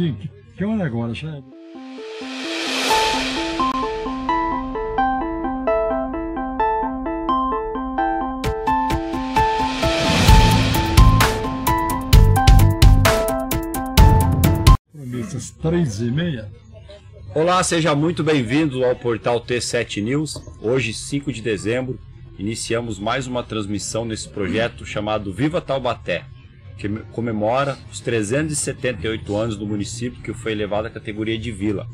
Que hora agora, chefe? Às 3h30. Olá, seja muito bem-vindo ao portal T7 News. Hoje, 5 de dezembro, iniciamos mais uma transmissão nesse projeto chamado Viva Taubaté, que comemora os 378 anos do município que foi elevado à categoria de vila.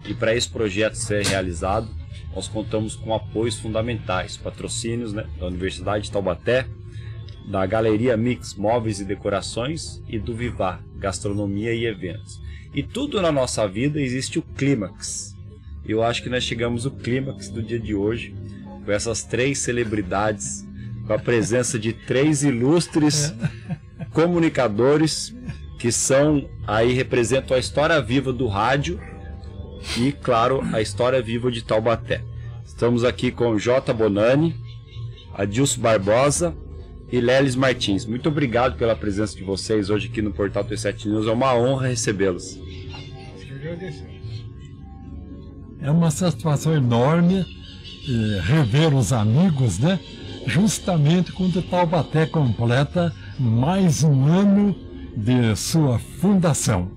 E para esse projeto ser realizado, nós contamos com apoios fundamentais, patrocínios, da Universidade de Taubaté, da Galeria Mix Móveis e Decorações e do Vivar Gastronomia e Eventos. E tudo na nossa vida existe o clímax. Eu acho que nós chegamos ao clímax do dia de hoje, com essas 3 celebridades, com a presença de 3 ilustres comunicadores que representam a história viva do rádio e, claro, a história viva de Taubaté. Estamos aqui com J. Bonani, Adilson Barbosa e Lelis Martins. Muito obrigado pela presença de vocês hoje aqui no Portal T7 News. É uma honra recebê-los. É uma satisfação enorme rever os amigos, justamente quando Taubaté completa mais um ano de sua fundação.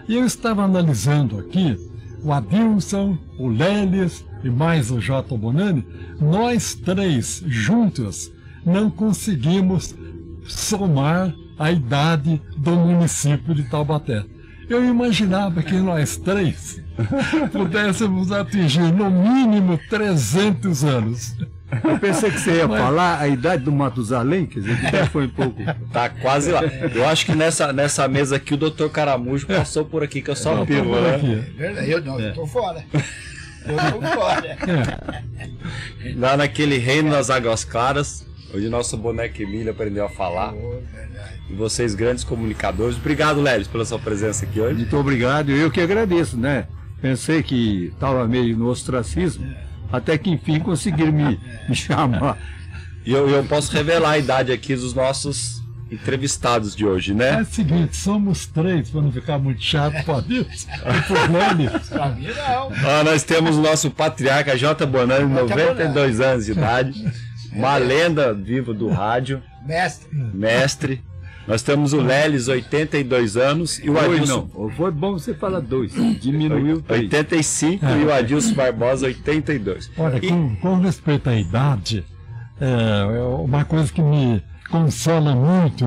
E eu estava analisando aqui o Adilson, o Lelis e mais o J. Bonani. Nós 3 juntos não conseguimos somar a idade do município de Taubaté. Eu imaginava que nós 3 pudéssemos atingir no mínimo 300 anos. Eu pensei que você ia falar a idade do Matusalém, quer dizer, que já foi um pouco. Tá quase lá. Eu acho que nessa mesa aqui o Dr. Caramujo passou por aqui, que eu só piro, né? Eu tô fora. Eu tô fora. Lá naquele reino das águas claras, onde nosso boneco Emílio aprendeu a falar. E vocês, grandes comunicadores. Obrigado, Lelis, pela sua presença aqui hoje. Muito obrigado, eu que agradeço, Pensei que estava meio no ostracismo, até que enfim conseguiram me chamar. E eu posso revelar a idade aqui dos nossos entrevistados de hoje, É o seguinte, somos 3, para não ficar muito chato para Deus e por Lelis. Pra mim não. Nós temos o nosso patriarca J. Bonani, 92 anos de idade, uma lenda viva do rádio. Mestre. Nós temos o Lelis, 82 anos, e o Adilson... Não, foi bom você falar 2, diminuiu 3. 85 e o Adilson Barbosa, 82. Olha, com respeito à idade, é uma coisa que me consola muito,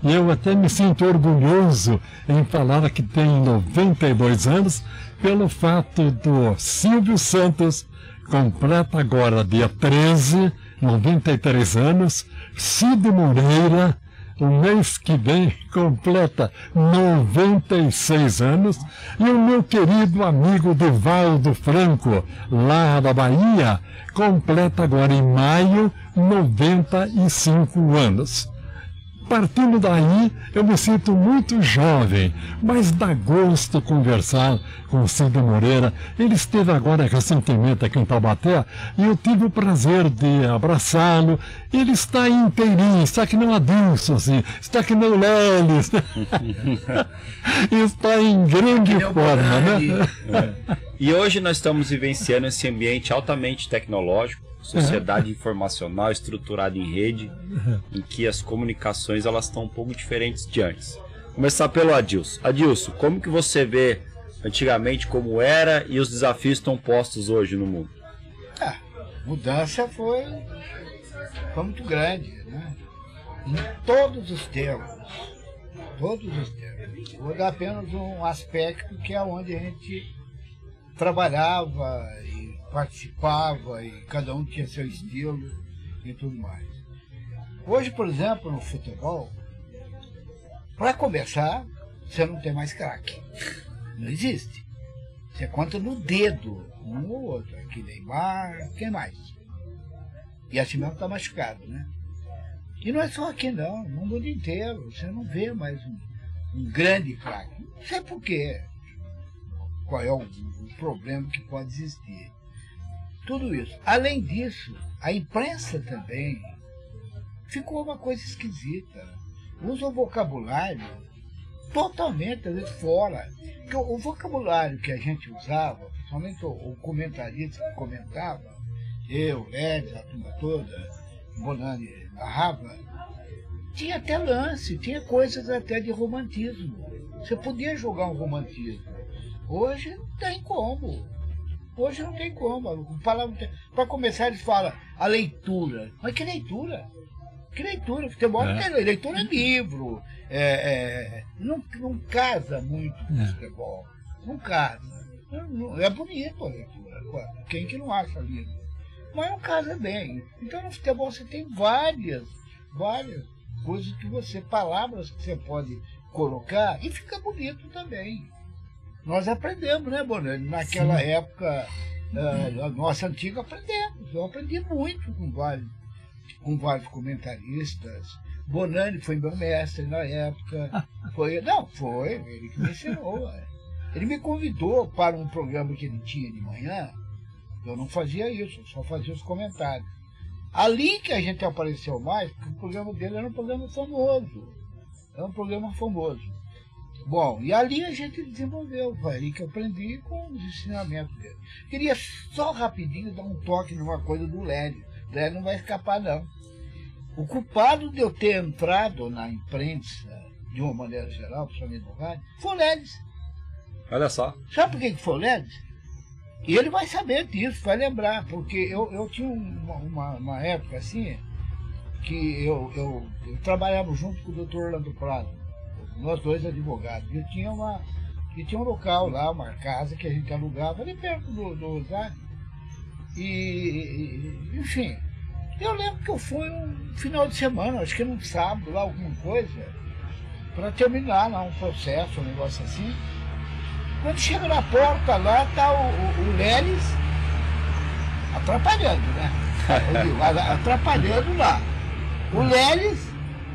E eu até me sinto orgulhoso em falar que tenho 92 anos, pelo fato do Silvio Santos, completa agora dia 13, 93 anos, Cid Moreira, o mês que vem completa 96 anos, e o meu querido amigo Divaldo Franco, lá da Bahia, completa agora em maio 95 anos. Partindo daí, eu me sinto muito jovem, mas dá gosto conversar com o Cid Moreira. Ele esteve agora recentemente aqui em Taubaté e eu tive o prazer de abraçá-lo. Ele está inteirinho, está que não Adilson, assim, está que não Lelis. Está em grande forma, E hoje nós estamos vivenciando esse ambiente altamente tecnológico, sociedade informacional estruturada em rede, em que as comunicações elas estão um pouco diferentes de antes. Começar pelo Adilson. Adilson, como que você vê antigamente como era e os desafios estão postos hoje no mundo? A mudança foi muito grande, em todos os termos. Vou dar apenas um aspecto que é onde a gente trabalhava e participava e cada um tinha seu estilo e tudo mais. Hoje, por exemplo, no futebol, para começar, você não tem mais craque. Não existe. Você conta no dedo, um ou outro. Aqui Neymar, quem mais? E assim mesmo está machucado, E não é só aqui não, no mundo inteiro. Você não vê mais um grande craque. Não sei por quê. Qual é o problema que pode existir. Tudo isso. Além disso, a imprensa também ficou uma coisa esquisita. Usa o vocabulário totalmente, às vezes, fora. Porque o vocabulário que a gente usava, principalmente o comentarista que comentava, eu, Ed, a turma toda, Bonani narrava, tinha até lance, tinha coisas até de romantismo. Você podia jogar um romantismo. Hoje não tem como. Hoje não tem como. Para começar, eles falam a leitura. Mas que leitura? Que leitura? Futebol não tem leitura, é livro. Não casa muito com o futebol. Não casa. É bonito a leitura. Quem que não acha lindo? Mas não casa bem. Então no futebol você tem várias coisas que palavras que você pode colocar e fica bonito também. Nós aprendemos, né, Bonani? Naquela Sim. época, a nossa antiga aprendemos. Eu aprendi muito com vários comentaristas. Bonani foi meu mestre na época. Foi ele que me ensinou. Ele me convidou para um programa que ele tinha de manhã. Eu não fazia isso, eu só fazia os comentários. Ali que a gente apareceu mais, porque o programa dele era um programa famoso. Era um programa famoso. Bom, e ali a gente desenvolveu, foi ali que eu aprendi com os ensinamentos dele. Queria só rapidinho dar um toque numa coisa do Lélio. O Lélio não vai escapar, não. O culpado de eu ter entrado na imprensa, de uma maneira geral, principalmente no rádio, foi o Lélio. Olha só. Sabe por que foi o Lélio? E ele vai saber disso, vai lembrar, porque eu tinha uma época assim, que eu trabalhava junto com o Dr. Orlando Prado, nós dois advogados, e tinha um local lá, uma casa que a gente alugava ali perto do Rosário. Enfim, eu lembro que eu fui um final de semana, acho que num sábado lá, alguma coisa, para terminar lá um processo, um negócio assim. Quando chega na porta lá, tá o Leles atrapalhando, né? Atrapalhando lá. O Leles,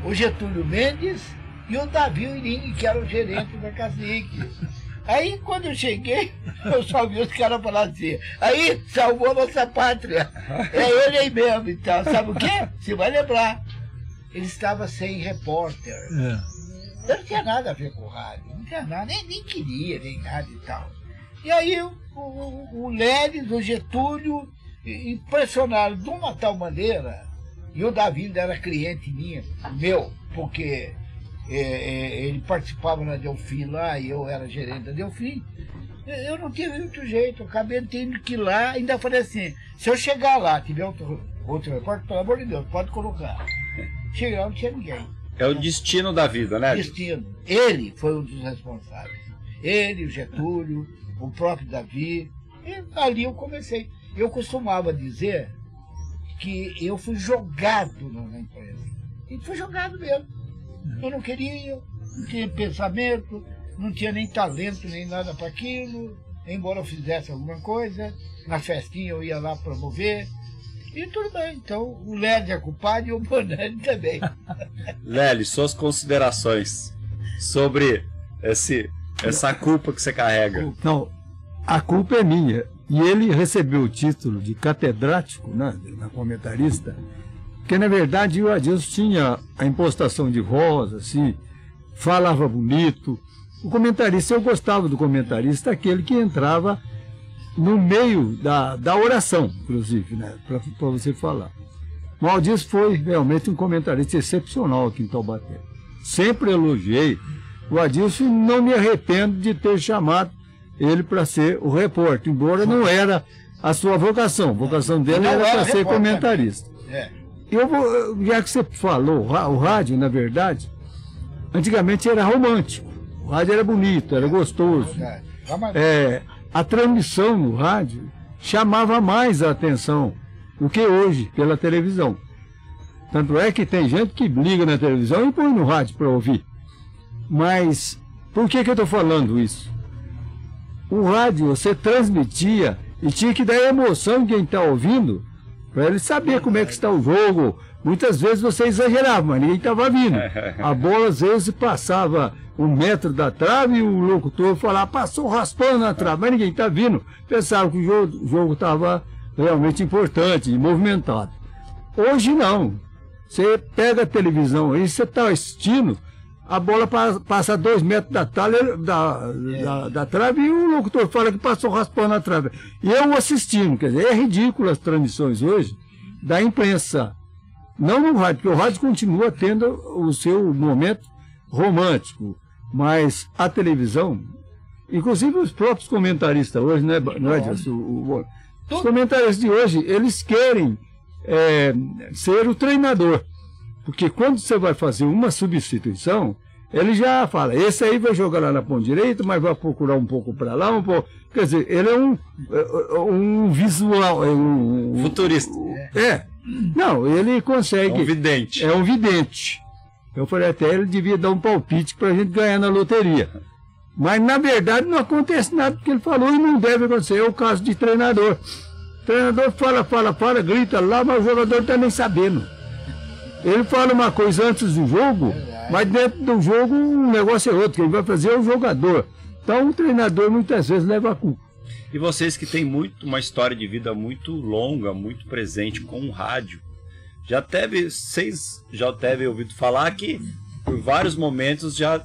o Getúlio Mendes e o Davi Iringue, que era o gerente da Cacique. Aí, quando eu cheguei, eu só vi os caras falar assim, aí, salvou a nossa pátria. É ele aí mesmo, então. Sabe o quê? Você vai lembrar. Ele estava sem repórter. Eu não tinha nada a ver com o rádio, não tinha nada, nem queria, nem nada e tal. E aí o Leles, o Getúlio, impressionaram de uma tal maneira, e o Davi ainda era cliente meu, porque ele participava na Delfim lá, e eu era gerente da Delfim. Eu não tive muito jeito, eu acabei tendo que ir lá, ainda falei assim, se eu chegar lá, tiver outro repórter, pelo amor de Deus, pode colocar. Cheguei lá, não tinha ninguém. É o destino da vida, né? Destino. Ele foi um dos responsáveis. Ele, o Getúlio, o próprio Davi. E ali eu comecei. Eu costumava dizer que eu fui jogado na empresa. E fui jogado mesmo. Eu não queria, não tinha pensamento, não tinha nem talento, nem nada para aquilo. Embora eu fizesse alguma coisa, na festinha eu ia lá promover. E tudo bem, então o Lélio é culpado e o Bonani também. Lélio, suas considerações sobre essa culpa que você carrega. Não, a culpa é minha. E ele recebeu o título de catedrático, né, na comentarista, porque na verdade o Adilson tinha a impostação de voz, assim, falava bonito. O comentarista, eu gostava do comentarista, aquele que entrava no meio da oração, inclusive, né, para você falar. O Adilson foi realmente um comentarista excepcional aqui em Taubaté. Sempre elogiei o Adilson e não me arrependo de ter chamado ele para ser o repórter, embora não era a sua vocação. A vocação dele era para ser comentarista. Já que você falou, o rádio, na verdade, antigamente era romântico. O rádio era bonito, era gostoso. A transmissão no rádio chamava mais a atenção do que hoje pela televisão. Tanto é que tem gente que liga na televisão e põe no rádio para ouvir. Mas por que eu estou falando isso? O rádio você transmitia e tinha que dar emoção em quem está ouvindo para ele saber como é que está o jogo. Muitas vezes você exagerava, mas ninguém estava vindo. A bola às vezes passava 1 metro da trave e o locutor falava, passou raspando na trave, mas ninguém está vindo. Pensava que o jogo estava realmente importante e movimentado. Hoje não. Você pega a televisão aí, você está assistindo, a bola passa a 2 metros da trave e o locutor fala que passou raspando a trave. E eu assistindo, quer dizer, é ridículo as transmissões hoje da imprensa. Não no rádio, porque o rádio continua tendo o seu momento romântico, mas a televisão, inclusive os próprios comentaristas hoje, né, os comentaristas de hoje, eles querem ser o treinador. Porque quando você vai fazer uma substituição, ele já fala, esse aí vai jogar lá na ponta direita, mas vai procurar um pouco para lá, um pouco. Quer dizer, ele é um visual, futurista. Não, ele consegue. É um vidente. É um vidente. Eu falei até, ele devia dar um palpite para a gente ganhar na loteria. Mas, na verdade, não acontece nada porque ele falou e não deve acontecer. É o caso de treinador. O treinador fala, grita lá, mas o jogador não está nem sabendo. Ele fala uma coisa antes do jogo, mas dentro do jogo um negócio é outro. Quem vai fazer é o jogador. Então o treinador muitas vezes leva a culpa. E vocês que têm uma história de vida muito longa, muito presente com o rádio, vocês já devem ouvido falar que por vários momentos já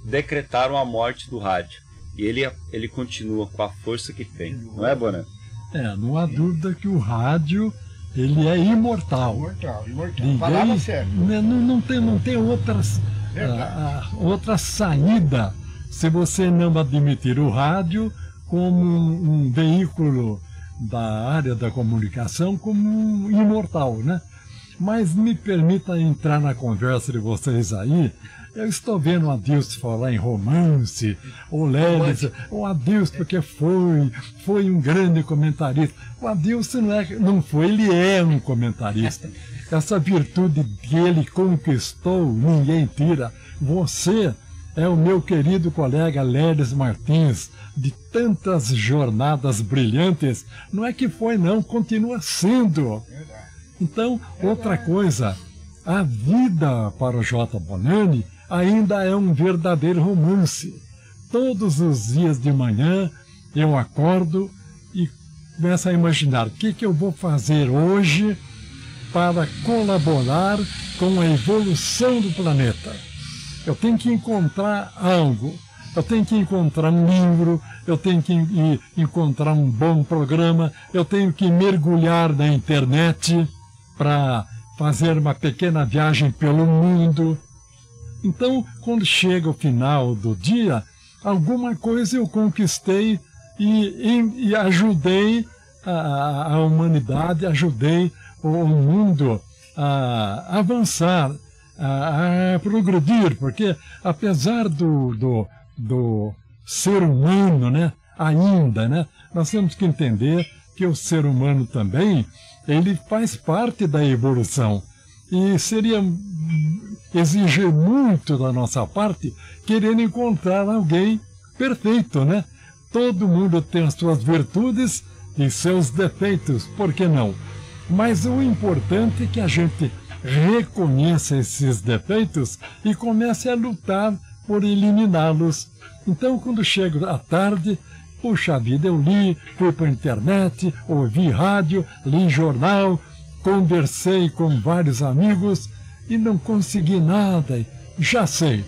decretaram a morte do rádio. E ele continua com a força que tem, não é, Bonan? Não há dúvida que o rádio, ele é imortal. Imortal. Palavra certa. Não tem outra saída se você não admitir o rádio como um veículo da área da comunicação como imortal, né? Mas me permita entrar na conversa de vocês aí. Eu estou vendo o Adilson falar em romance, o Lelis, o Adilson porque foi um grande comentarista. O Adilson não foi, ele é um comentarista. Essa virtude que ele conquistou, ninguém tira. Você é o meu querido colega Lelis Martins, de tantas jornadas brilhantes. Não é que foi não, continua sendo. Então, outra coisa, a vida para o J. Bonani ainda é um verdadeiro romance. Todos os dias de manhã eu acordo e começo a imaginar o que eu vou fazer hoje para colaborar com a evolução do planeta. Eu tenho que encontrar algo, eu tenho que encontrar um livro, eu tenho que encontrar um bom programa, eu tenho que mergulhar na internet para fazer uma pequena viagem pelo mundo. Então, quando chega o final do dia, alguma coisa eu conquistei e ajudei a humanidade, ajudei o mundo a avançar, a progredir, porque apesar do ser humano, né, ainda, né, nós temos que entender que o ser humano também, ele faz parte da evolução. E seria exigir muito da nossa parte querer encontrar alguém perfeito, né? Todo mundo tem as suas virtudes e seus defeitos, por que não? Mas o importante é que a gente reconheça esses defeitos e comece a lutar por eliminá-los. Então, quando chega à tarde, puxa vida, eu li, fui para a internet, ouvi rádio, li jornal, conversei com vários amigos e não consegui nada. Já sei.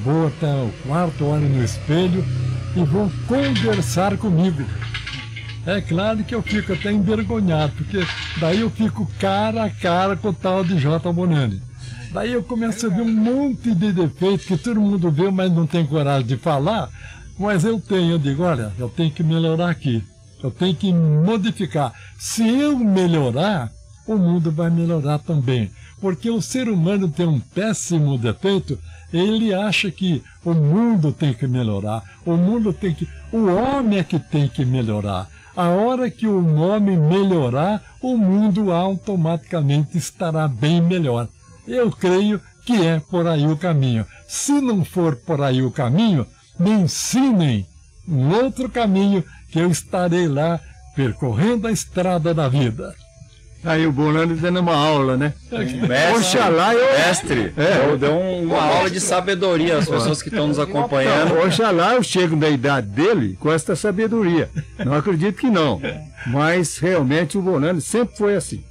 Vou até o quarto, olho no espelho e vou conversar comigo. É claro que eu fico até envergonhado, porque daí eu fico cara a cara com o tal de J. Bonani. Daí eu começo a ver um monte de defeitos que todo mundo vê, mas não tem coragem de falar. Mas eu digo, olha, eu tenho que melhorar aqui. Eu tenho que modificar. Se eu melhorar, o mundo vai melhorar também. Porque o ser humano tem um péssimo defeito, ele acha que o mundo tem que melhorar. O homem é que tem que melhorar. A hora que o homem melhorar, o mundo automaticamente estará bem melhor. Eu creio que é por aí o caminho. Se não for por aí o caminho, me ensinem um outro caminho que eu estarei lá percorrendo a estrada da vida. Aí o Bonani dando uma aula, né? Mestre, deu uma aula de sabedoria às pessoas que estão nos acompanhando. Oxalá eu chego da idade dele com esta sabedoria. Não acredito que não. Mas realmente o Bonani sempre foi assim.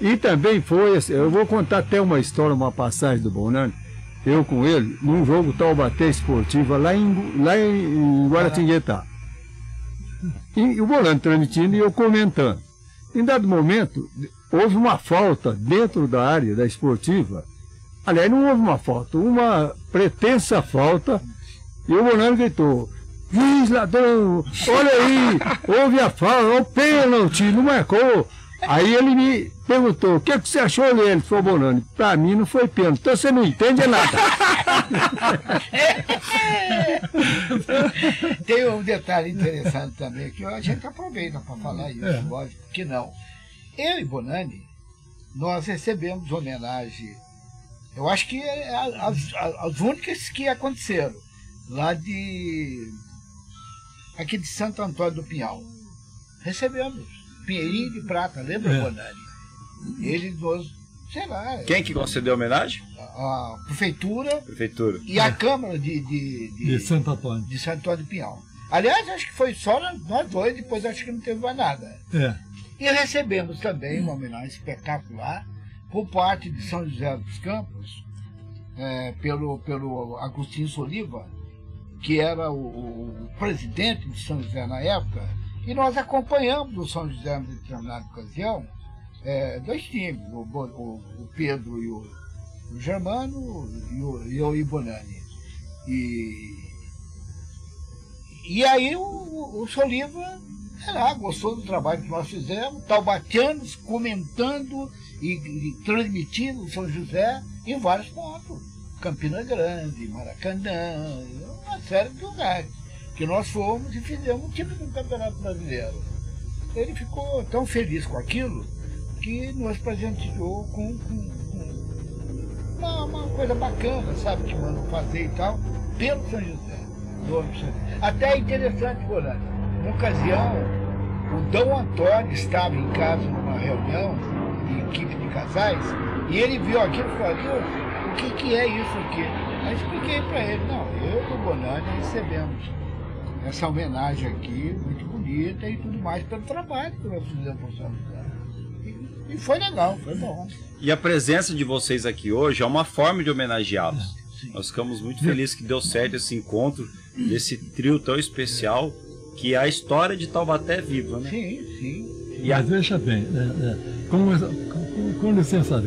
E também foi assim. Eu vou contar até uma história, uma passagem do Bonani. eu com ele, num jogo Taubaté Esportiva lá em Guaratinguetá. E o volante transmitindo e eu comentando. Em dado momento, houve uma falta dentro da área da esportiva. Aliás, não houve uma falta, uma pretensa falta. E o volante gritou: juiz ladrão, olha aí, houve a falta, o pênalti, não marcou. Aí ele me perguntou: o que você achou dele? Falou: Bonani, pra mim não foi pênalti, então você não entende nada. Tem um detalhe interessante também, que a gente aproveita para falar isso, lógico que não. Eu e Bonani, nós recebemos homenagem, eu acho que as únicas que aconteceram, lá aqui de Santo Antônio do Pinhal. Recebemos Pinheirinho de Prata, lembra, Bonani? Ele nos, sei lá... Quem que concedeu homenagem? A prefeitura e a Câmara de Santo Antônio. De Santo Antônio do Pinhal. Aliás, acho que foi só nós dois, depois acho que não teve mais nada. E recebemos também uma homenagem espetacular por parte de São José dos Campos, pelo Agostinho Soliva, que era o presidente de São José na época, e nós acompanhamos o São José em determinada ocasião, dois times, o Pedro e o Germano, e eu e o Bonani. E aí o Soliva, sei lá, gostou do trabalho que nós fizemos, taubatianos comentando e transmitindo o São José em vários pontos. Campina Grande, Maracanã, uma série de lugares que nós fomos e fizemos um time do Campeonato Brasileiro. Ele ficou tão feliz com aquilo que nos presenteou com uma coisa bacana, sabe, que mandam fazer e tal, pelo São José. Até é interessante, Bolani, numa ocasião, o Dom Antônio estava em casa numa reunião de equipe de casais e ele viu aquilo e falou: o que é isso aqui? Aí expliquei para ele: não, eu e o Bonani recebemos essa homenagem aqui, muito bonita e tudo mais, pelo trabalho que nós fizemos por São José. E foi legal, foi bom. E a presença de vocês aqui hoje é uma forma de homenageá-los. Nós ficamos muito felizes que deu certo esse encontro desse trio tão especial, que é a história de Taubaté viva, né? Sim. Mas veja bem, com licença,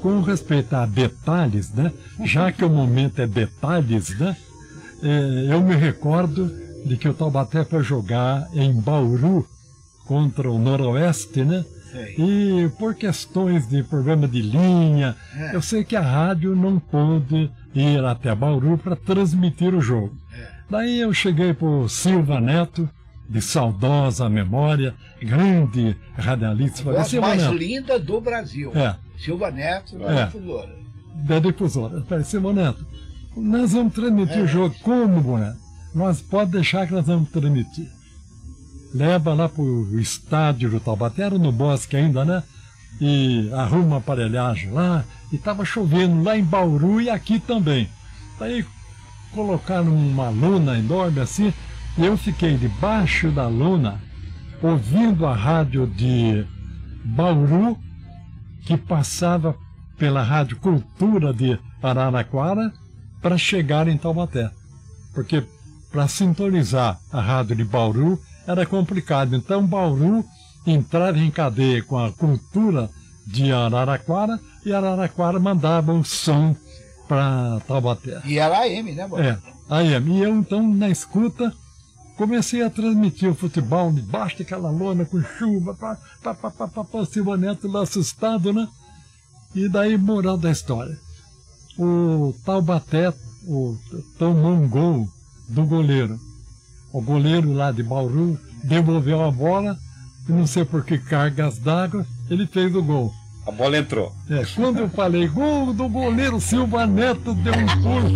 com respeito a detalhes, né? Já que o momento é detalhes, né? Eu me recordo de que o Taubaté foi jogar em Bauru contra o Noroeste, né? E por questões de problema de linha, eu sei que a rádio não pôde ir até Bauru para transmitir o jogo. Daí eu cheguei para o Silva Neto, de saudosa memória, grande radialista. A voz mais linda do Brasil. Silva Neto, da difusora. Da difusora. Falei: Silva Neto, nós vamos transmitir o jogo. Como, Boneto? Nós pode deixar que nós vamos transmitir. Leva lá para o estádio do Taubaté, era no Bosque ainda, né? E arruma uma aparelhagem lá, e estava chovendo lá em Bauru e aqui também. Daí colocaram uma lona enorme assim, e eu fiquei debaixo da lona, ouvindo a rádio de Bauru, que passava pela Rádio Cultura de Araraquara, para chegar em Taubaté. Porque para sintonizar a rádio de Bauru era complicado. Então Bauru entrava em cadeia com a Cultura de Araraquara, e Araraquara mandava o som para Taubaté. E era AM, né, Bob? AM. E eu então, na escuta, comecei a transmitir o futebol debaixo daquela lona com chuva, o Silva Neto lá assustado, né? E daí, moral da história, o Taubaté tomou um gol do goleiro. O goleiro lá de Bauru devolveu a bola, e não sei por que cargas d'água, ele fez o gol. A bola entrou. Quando eu falei gol do goleiro, Silva Neto deu um pulo.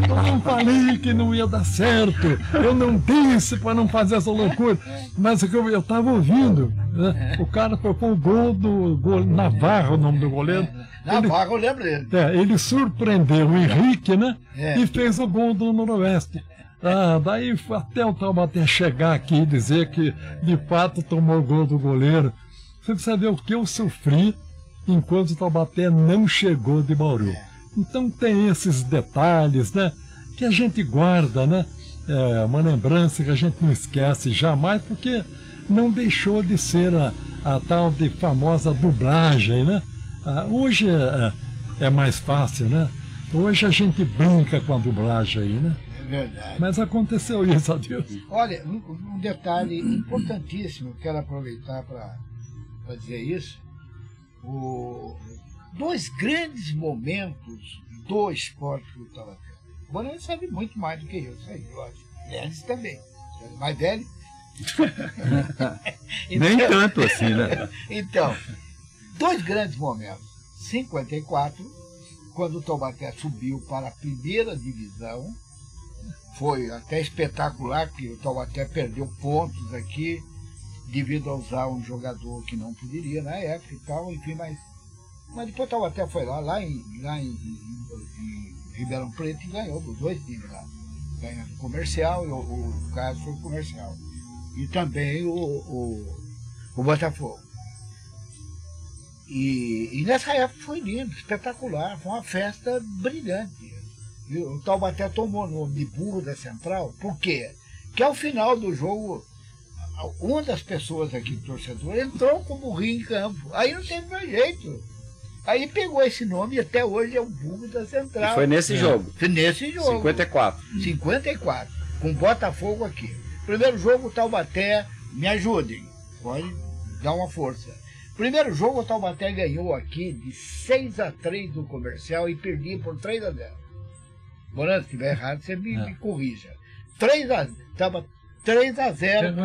Eu não falei que não ia dar certo. Eu não disse para não fazer essa loucura. Mas eu estava ouvindo. Né? O cara foi com o gol do Navarro, o nome do goleiro. Navarro, eu lembro dele. Ele surpreendeu o Henrique, né? E fez o gol do Noroeste. Daí até o Taubaté chegar aqui e dizer que de fato tomou o gol do goleiro. Você precisa ver o que eu sofri enquanto o Taubaté não chegou de Bauru. Então tem esses detalhes, né, que a gente guarda, né? É uma lembrança que a gente não esquece jamais, porque não deixou de ser a tal de famosa dublagem, né? Hoje é mais fácil, né? Hoje a gente brinca com a dublagem aí, né? É verdade. Mas aconteceu isso, adeus. Olha, um detalhe importantíssimo, quero aproveitar para dizer isso. Dois grandes momentos do esporte do Taubaté. O Bonani sabe muito mais do que eu, isso aí, lógico. Eles também. Mais velho. Nem tanto assim, né? Então, dois grandes momentos. 54, quando o Taubaté subiu para a primeira divisão, foi até espetacular que o Taubaté perdeu pontos aqui devido a usar um jogador que não poderia na época e tal, enfim, mas depois o Taubaté foi lá em Ribeirão Preto e ganhou dos dois times lá. Ganhou o Comercial, e o caso foi o Comercial. E também o Botafogo. E nessa época foi lindo, espetacular, foi uma festa brilhante. E o Taubaté tomou o nome de Burro da Central, por quê? Porque ao final do jogo, uma das pessoas aqui, torcedor, entrou com o burrinho em campo. Aí não teve mais jeito. Aí pegou esse nome e até hoje é o Burro da Central. E foi nesse jogo? Foi nesse jogo. 54. 54, com Botafogo aqui. Primeiro jogo, o Taubaté, me ajudem, pode dar uma força. Primeiro jogo, o Taubaté ganhou aqui de 6-3 do Comercial e perdia por 3-0. Bonani, se estiver errado, você me corrija. 3-0. 3-0.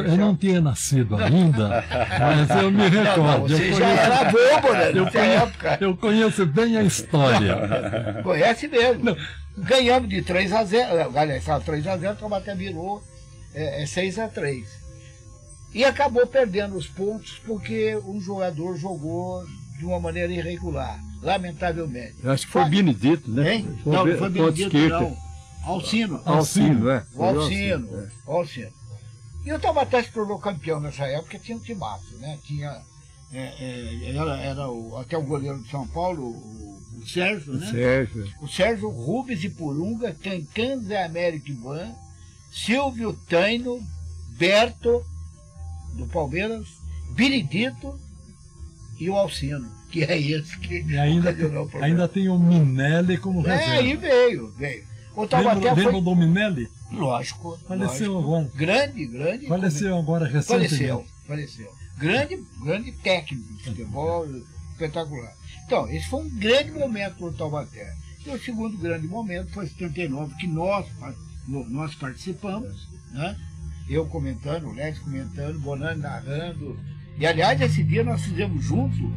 Eu não tinha nascido ainda, mas eu me recordo. Não, você já era bobo, né? Nessa época. Eu conheço bem a história. Conhece mesmo. Não. Ganhamos de 3-0. Aliás, 3-0, o Taubaté virou 6-3. E acabou perdendo os pontos porque um jogador jogou de uma maneira irregular, lamentavelmente. Eu acho que foi Benedito, né? Hein? Não foi Benedito, não. Alcino. Alcino, é. O Alcino. E o Taubaté se tornou campeão nessa época, tinha um timaço, né? Tinha, até o goleiro de São Paulo, o Sérgio, né? O Sérgio, Rubens e Purunga, Cancan, Zé Américo Ivan, Silvio Taino, Berto, do Palmeiras, Benedito e o Alcino, que é esse que e ainda tem o Minelli como reserva. Aí veio. O Taubaté lembra do Minelli? Lógico. Faleceu agora. Grande. Faleceu agora recentemente. Faleceu. Grande técnico de futebol, espetacular. Então, esse foi um grande momento para o Taubaté. E o segundo grande momento foi 79, que nós participamos, né? Eu comentando, o Lex comentando, Bonani narrando. E, aliás, esse dia nós fizemos junto,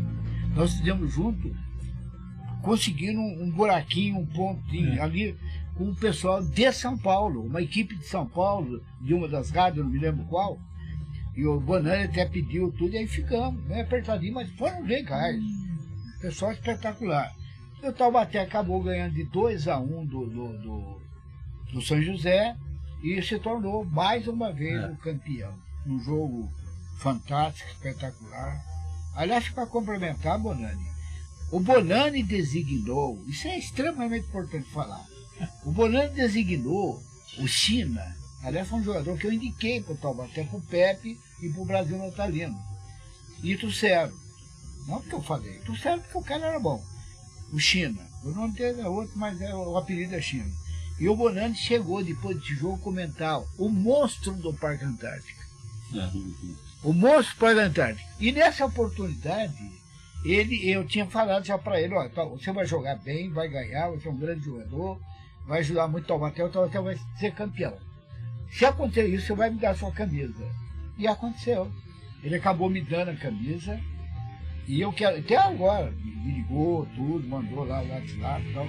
conseguindo um buraquinho, um pontinho ali com o pessoal de São Paulo, uma equipe de São Paulo, de uma das rádios, não me lembro qual. E o Bonani até pediu tudo, e aí ficamos, né, apertadinho, mas foram legais. Pessoal espetacular. E o Taubaté acabou ganhando de 2-1 do São José, e se tornou mais uma vez o campeão. Um jogo fantástico, espetacular. Aliás, para complementar, Bonani, o Bonani designou, isso é extremamente importante falar, o Bonani designou o China, aliás, foi um jogador que eu indiquei para o Taubaté, para o Pepe e para o Brasil Natalino. E trouxeram, não porque eu falei, trouxeram porque o cara era bom. O China, o nome dele é outro, mas o apelido é China. E o Bonani chegou depois desse jogo comentar o monstro do Parque Antártico. O monstro do Parque Antártico. E nessa oportunidade, eu tinha falado já para ele, você vai jogar bem, vai ganhar, você é um grande jogador, vai ajudar muito o Taubaté vai ser campeão. Se acontecer isso, você vai me dar a sua camisa. E aconteceu. Ele acabou me dando a camisa, e eu quero, até agora, me ligou, tudo, mandou lá o WhatsApp e tal.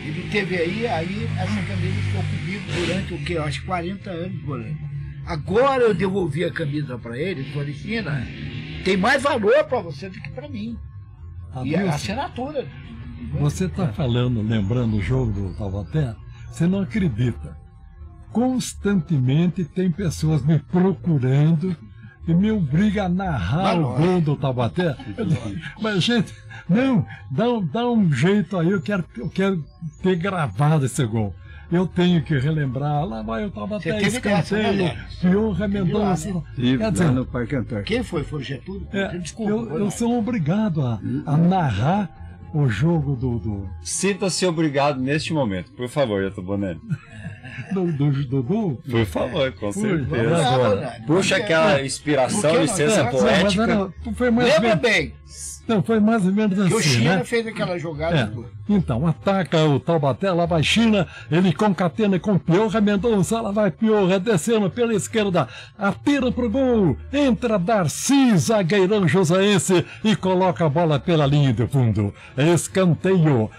Ele teve aí essa camisa ficou comigo durante o quê? Eu acho 40 anos, Bonani. Agora eu devolvi a camisa para ele, falei, China, tem mais valor para você do que para mim. E a assinatura. Você está falando, lembrando o jogo do Taubaté, você não acredita. Constantemente tem pessoas me procurando e me obriga a narrar o gol do Taubaté. Mas, gente, não, dá um jeito aí, eu quero ter gravado esse gol. Eu tenho que relembrar, lá vai o Taubaté, escanteio, Piorra Mendonça. Quer dizer, no Parque Antártico. Quem foi? Foi o Getúlio? Desculpa. Eu sou obrigado a narrar o jogo do... Sinta-se obrigado neste momento, por favor, Yato Bonelli. Do gol? Por favor, com certeza. Agora, puxa aquela inspiração, licença poética. Lembra bem. Não, foi mais ou menos assim, que o China né? fez aquela jogada. Então, ataca o Taubaté, lá vai China, ele concatena com Piorra Mendonça, lá vai Piorra, descendo pela esquerda, atira pro gol, entra Darcy, zagueirão josaense, e coloca a bola pela linha de fundo. Escanteio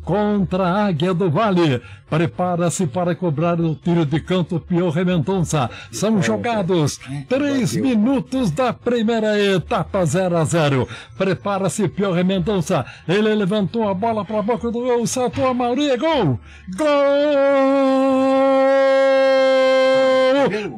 contra a Águia do Vale. Prepara-se para cobrar o tiro de canto Piorra Mendonça. São jogados 3 minutos da primeira etapa, 0-0. Prepara-se Piorra Mendonça. Ele levantou a bola para a boca do gol. Saltou a Mauri. Gol! Gol!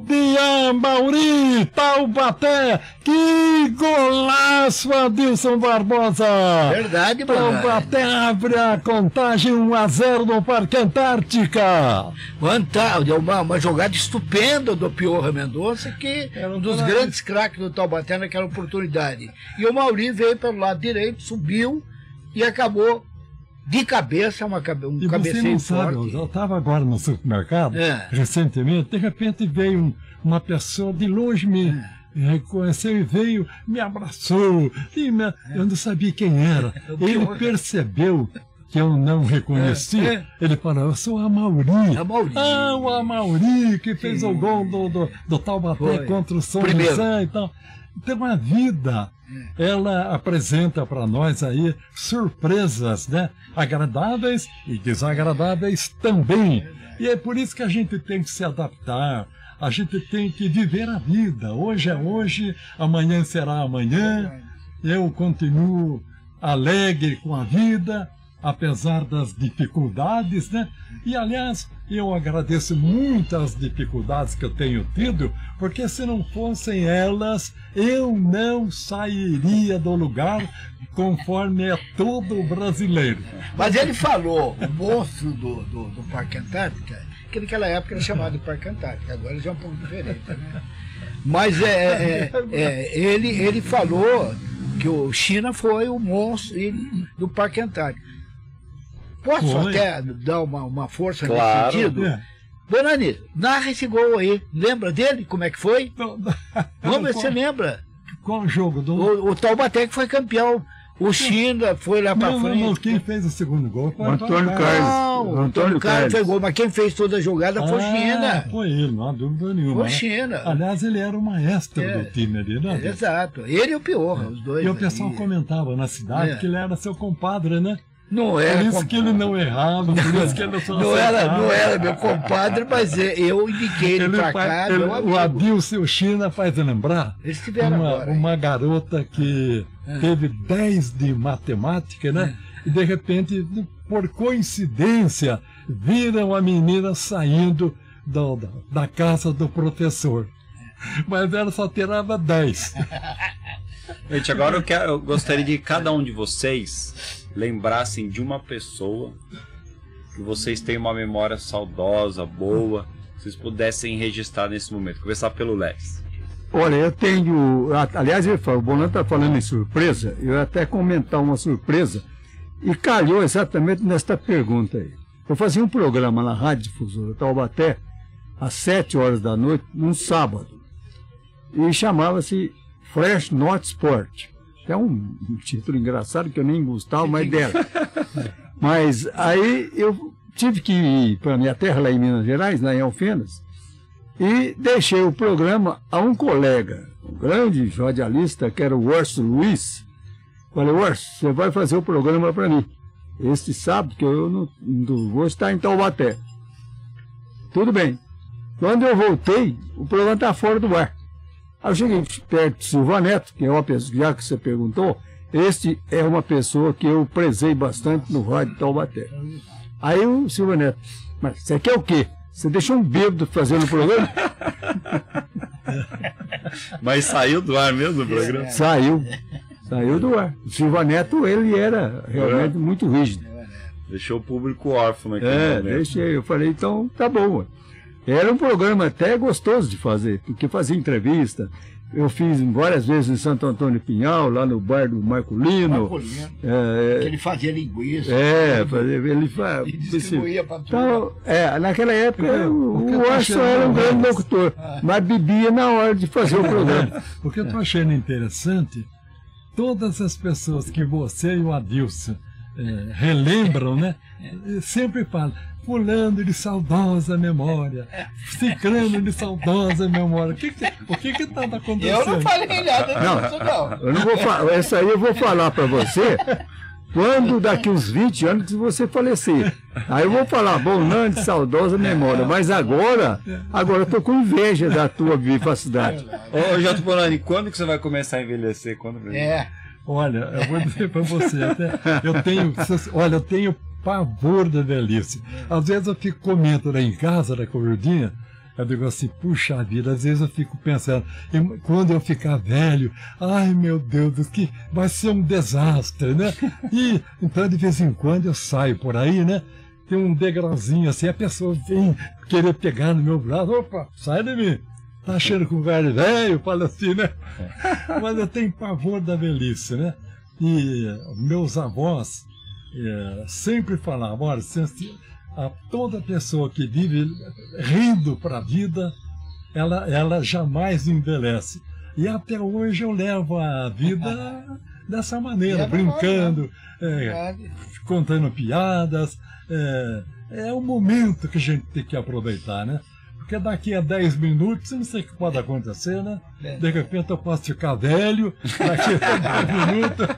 De Amauri, Taubaté. Que golaço, Adilson Barbosa! Verdade, mano. Taubaté abre a contagem 1-0 no Parque Antártica. Uma jogada estupenda do Piorra Mendonça, que é um dos grandes craques do Taubaté naquela oportunidade. E o Mauri veio pelo lado direito, subiu e acabou de cabeça, um cabeceio forte. Eu estava agora no supermercado, recentemente, de repente veio uma pessoa de longe me reconheceu e veio, me abraçou, e eu não sabia quem era. Ele percebeu que eu não reconheci, ele falou, eu sou a Amauri. O Amauri, que fez o gol do Taubaté contra o São José e tal. Então a vida, ela apresenta para nós aí surpresas, né? Agradáveis e desagradáveis também. E é por isso que a gente tem que se adaptar, a gente tem que viver a vida. Hoje é hoje, amanhã será amanhã. Eu continuo alegre com a vida, apesar das dificuldades, né? E, aliás, eu agradeço muito as dificuldades que eu tenho tido, porque se não fossem elas, eu não sairia do lugar conforme é todo brasileiro. Mas ele falou, o monstro do Parque Antártica, que naquela época era chamado de Parque Antártica, agora já é um pouco diferente, né? Mas ele falou que o China foi o monstro do Parque Antártico. Posso até dar uma força nesse sentido? Dona Anita, narra esse gol aí. Lembra dele? Como é que foi? Vamos ver se você lembra. Qual jogo? O Taubaté que foi campeão. O China foi lá pra frente. Não, quem fez o segundo gol foi o Antônio Carlos. O Antônio Carlos foi gol, mas quem fez toda a jogada foi o China. Foi ele, não há dúvida nenhuma. Foi o China. Aliás, ele era o maestro do time ali, né? Exato. Ele e o Piorra, os dois. E o pessoal comentava na cidade que ele era seu compadre, né? Não era. Por isso que ele não errava, por isso que ele não era meu compadre, mas eu indiquei ele pra cá. O Adilson e o China faz lembrar uma garota que teve 10 de matemática, né? E de repente, por coincidência, viram a menina saindo da casa do professor. Mas ela só tirava 10. Gente, agora eu gostaria de cada um de vocês lembrassem de uma pessoa que vocês têm uma memória saudosa, boa, vocês pudessem registrar nesse momento. Começar pelo Lex. Olha, eu tenho... Aliás, o Bonan está falando em surpresa, eu ia até comentar uma surpresa, e calhou exatamente nesta pergunta aí. Eu fazia um programa na Rádio Difusora Taubaté, às 7 horas da noite, num sábado, e chamava-se Flash Not Sport. É um título engraçado que eu nem gostava mais dela. Mas aí eu tive que ir para a minha terra, lá em Minas Gerais, lá em Alfenas, e deixei o programa a um colega, um grande jornalista, que era o Orso Luiz. Falei, Orso, você vai fazer o programa para mim este sábado, que eu não vou estar em Taubaté. Tudo bem. Quando eu voltei, o programa está fora do ar. Aí eu cheguei perto de Silva Neto, que é uma pessoa, já que você perguntou, este é uma pessoa que eu prezei bastante no rádio Taubaté. Aí o Silva Neto, mas você quer o quê? Você deixou um bêbado fazendo o programa? Mas saiu do ar mesmo o programa? Saiu do ar. O Silva Neto, ele era realmente muito rígido. Deixou o público órfão aqui. Deixei. Eu falei, então tá bom. Era um programa até gostoso de fazer, porque fazia entrevista. Eu fiz várias vezes em Santo Antônio Pinhal, lá no bar do Marcolino. Ele fazia linguiça. Ele distribuía para tudo. Então, naquela época o Orson era um grande locutor, mas bebia na hora de fazer o programa. O que eu estou achando interessante, todas as pessoas que você e o Adilson relembram, né? Sempre falam, fulano de saudosa memória, ciclano de saudosa memória. O que estava acontecendo? Eu não falei nada disso, não. Eu não vou falar. Essa aí eu vou falar para você quando daqui uns 20 anos que você falecer. Aí eu vou falar, Bonan de saudosa memória. Mas agora eu tô com inveja da tua vivacidade. Ô, Jato Bonani, quando que você vai começar a envelhecer? Olha, eu vou dizer para você, eu tenho pavor da velhice. Às vezes eu fico comendo lá em casa, na Coverdinha, eu digo assim, puxa vida, às vezes eu fico pensando, quando eu ficar velho, ai meu Deus, que vai ser um desastre, né? E então de vez em quando eu saio por aí, né? Tem um degrauzinho assim, a pessoa vem querer pegar no meu braço, opa, sai de mim. Tá achando que o velho, fala assim, né? Mas eu tenho pavor da velhice, né? E meus avós sempre falavam, olha, a toda pessoa que vive rindo para a vida, ela jamais envelhece. E até hoje eu levo a vida dessa maneira, brincando, contando piadas. É o momento que a gente tem que aproveitar, né? Porque daqui a 10 minutos, eu não sei o que pode acontecer, né? De repente eu posso ficar velho, daqui a 10 minutos.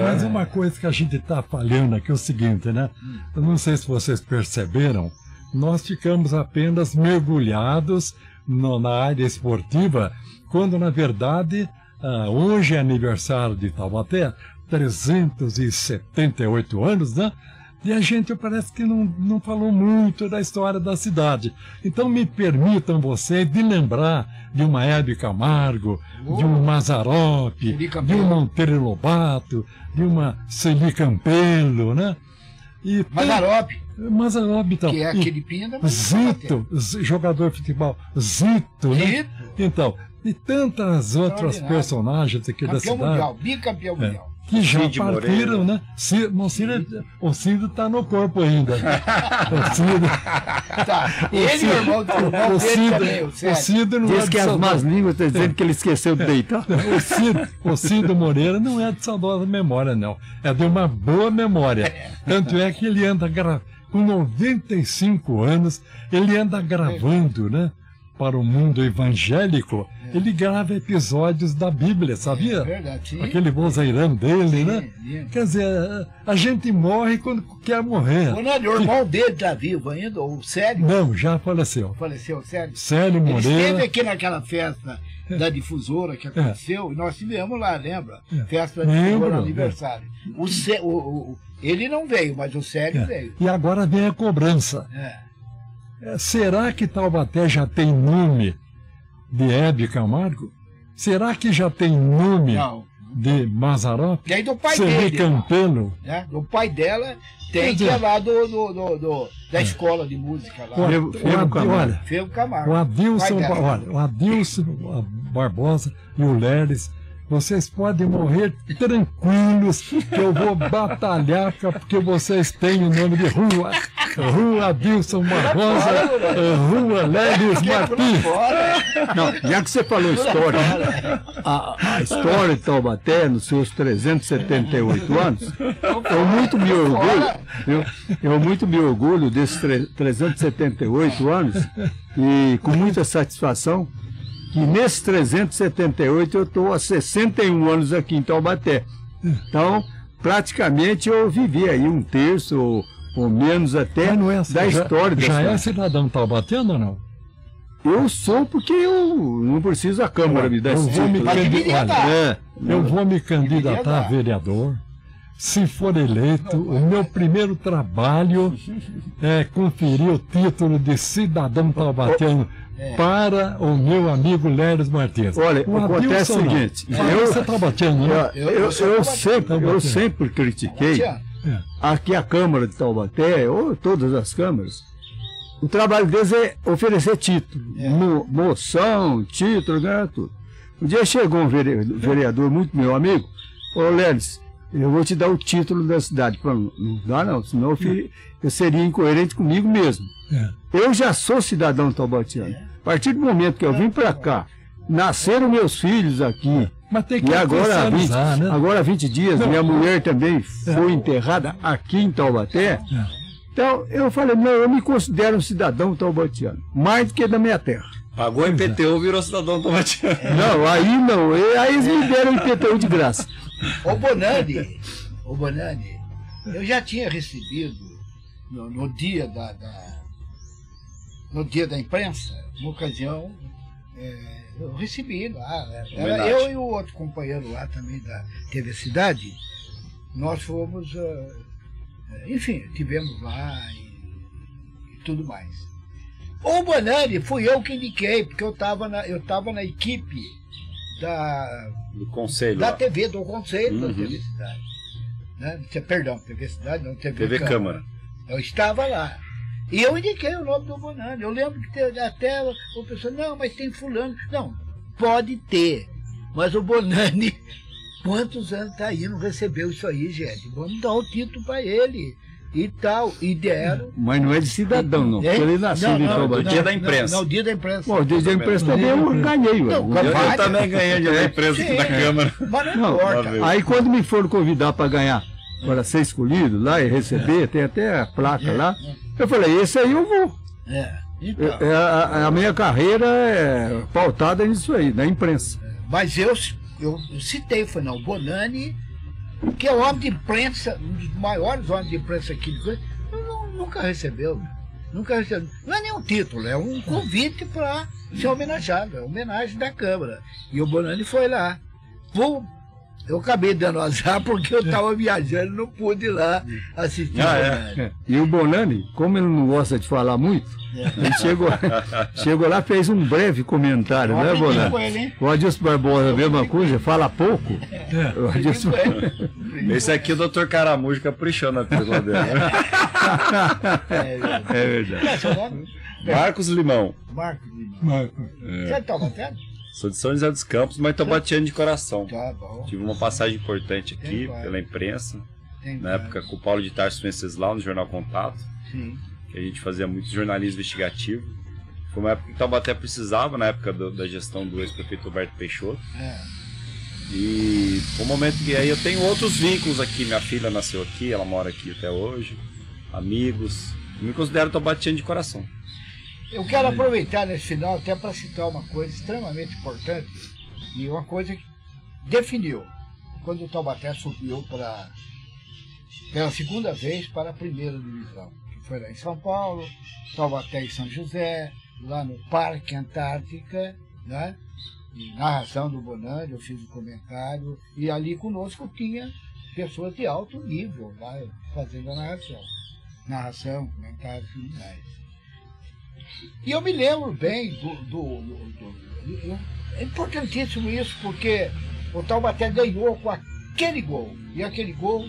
Mas uma coisa que a gente está falhando aqui é o seguinte, né? Eu não sei se vocês perceberam, nós ficamos apenas mergulhados na área esportiva, quando na verdade, hoje é aniversário de Taubaté, 378 anos, né? E a gente parece que não falou muito da história da cidade. Então me permitam vocês de lembrar de uma Hebe Camargo, de um Mazzaropi, de um Monteiro Lobato, de uma Celi Campelo, né? E Mazzaropi, que é aquele pinda, Zito, jogador de futebol, Zito, né? Então, e tantas outras personagens aqui da cidade. Mundial, bicampeão mundial. Que já Cid partiram, Moreira, né? O Cid está no corpo ainda. O Cid. Ele e o irmão dele também, o Cid não diz que as más línguas estão dizendo que ele esqueceu de deitar. O Cid Moreira não é de saudosa memória, não. É de uma boa memória. Tanto é que ele anda com 95 anos, ele anda gravando, né? Para o mundo evangélico, ele grava episódios da Bíblia, sabia? É verdade, sim. Aquele vozeirão dele, sim, né? Sim. Quer dizer, a gente morre quando quer morrer. O irmão dele está vivo ainda, o Célio? Não, já faleceu. Faleceu o Célio? Célio Moreira. Ele esteve aqui naquela festa da difusora que aconteceu, e nós tivemos lá, lembra? Festa da difusora, aniversário. Ele não veio, mas o Célio veio. E agora vem a cobrança. Será que Taubaté já tem nome de Hebe Camargo? Será que já tem nome de Mazzaropi? E aí do pai Celi dele. Campelo? Né? Do pai dela tem que é lá da escola de música lá. Olha, Camargo. O Adilson Barbosa e o Leles, vocês podem morrer tranquilos, que eu vou batalhar porque vocês têm o nome de rua. Rua Adilson Barbosa, Rua Leles Martins. Não, já que você falou história, a história de Taubaté, nos seus 378 anos, eu muito me orgulho desses 378 anos e com muita satisfação que nesses 378 eu estou há 61 anos aqui em Taubaté. Então, praticamente eu vivi aí um terço ou menos até da história. Já é cidadão taubateano ou não? Eu sou porque eu não preciso a Câmara me dar esse título. Eu vou me candidatar a vereador, se for eleito, o meu primeiro trabalho é conferir o título de cidadão taubateano para o meu amigo Léris Martins. Olha, acontece o seguinte, você é taubateano, né? eu sempre critiquei aqui a Câmara de Taubaté, ou todas as câmaras, o trabalho deles é oferecer título, moção, título, ganha tudo. Um dia chegou um vereador muito meu amigo, ô Léris, eu vou te dar o título da cidade. Falei, não dá não, senão eu seria incoerente comigo mesmo. Eu já sou cidadão taubateano. A partir do momento que eu vim para cá, nasceram meus filhos aqui, Mas tem que e agora, né? agora 20 dias, minha mulher também foi enterrada aqui em Taubaté. Então, eu falei, não, eu me considero um cidadão taubateano, mais do que da minha terra. Pagou IPTU, virou cidadão taubateano. Não, aí não, aí eles me deram IPTU de graça. Ô Bonani, eu já tinha recebido no dia da imprensa, uma ocasião, eu recebi lá, era eu e o outro companheiro lá também da TV Cidade, nós fomos, enfim, tivemos lá e tudo mais. O Bonani fui eu que indiquei, porque eu estava na equipe do conselho da lá. TV, do conselho da TV Cidade. Né? Perdão, TV Cidade não, TV Câmara. Eu estava lá. E eu indiquei o nome do Bonani. Eu lembro que até o pessoal, não, mas tem fulano. Não, pode ter. Mas o Bonani, quantos anos está aí, não recebeu isso aí, gente? Vamos dar o título para ele. E tal, e deram. Mas não é de cidadão, não. Porque ele nasceu em Taubaté. No dia da imprensa. Não, dia da imprensa. Bom, o dia da imprensa também eu ganhei. Eu também ganhei dia da imprensa aqui da Câmara. Mas não importa. Aí quando me foram convidar para ganhar, para ser escolhido lá e receber, tem até a placa lá, eu falei, esse aí eu vou. Então. A minha carreira é pautada nisso aí, na imprensa. Mas eu citei, falei, não, o Bonani, que é o homem de imprensa, um dos maiores homens de imprensa aqui, nunca recebeu. Nunca recebeu. Não é nem um título, é um convite para ser homenageado, é uma homenagem da Câmara. E o Bonani foi lá. Eu acabei dando azar porque eu estava viajando, não pude ir lá assistir o Bonani. E o Bonani, como ele não gosta de falar muito, ele chegou lá, fez um breve comentário, né, Bonani? O Adilson Barbosa, a mesma coisa, fala pouco. O Adilson... Esse aqui é o Dr. Caramujo caprichando na pergunta dele. É verdade. Marcos Limão. Você é de Taubaté? Sou de São José dos Campos, mas taubateano de coração. Tá bom. Tive uma passagem importante aqui pela imprensa, na época com o Paulo de Tarso Venceslau, no Jornal Contato. Sim. Que a gente fazia muito jornalismo investigativo. Foi uma época que Taubaté precisava, na época da gestão do ex-prefeito Roberto Peixoto. E foi um momento que aí eu tenho outros vínculos aqui. Minha filha nasceu aqui, ela mora aqui até hoje. Amigos. Eu me considero taubateano de coração. Eu quero aproveitar nesse final até para citar uma coisa extremamente importante e uma coisa que definiu quando o Taubaté subiu pela segunda vez para a primeira divisão, que foi lá em São Paulo, Taubaté e São José, lá no Parque Antártica, né? E narração do Bonani, eu fiz o comentário, e ali conosco tinha pessoas de alto nível lá fazendo a narração, comentário e tudo mais. E eu me lembro bem é importantíssimo isso, porque o Taubaté ganhou com aquele gol. E aquele gol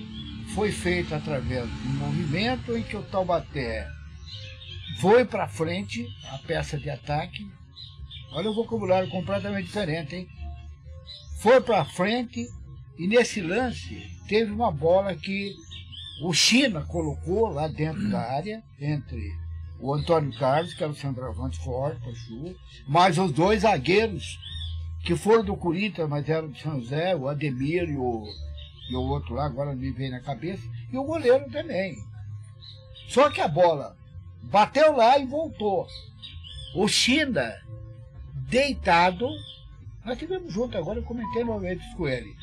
foi feito através de um movimento em que o Taubaté foi para frente, a peça de ataque. Olha o vocabulário completamente diferente, hein? Foi para frente e nesse lance teve uma bola que o China colocou lá dentro da área, entre o Antônio Carlos, que era o centroavante forte, mais os dois zagueiros que foram do Corinthians, mas eram de São José, o Ademir e o outro lá, agora me veio na cabeça, e o goleiro também. Só que a bola bateu lá e voltou. O China, deitado, nós estivemos juntos agora, eu comentei novamente isso com ele,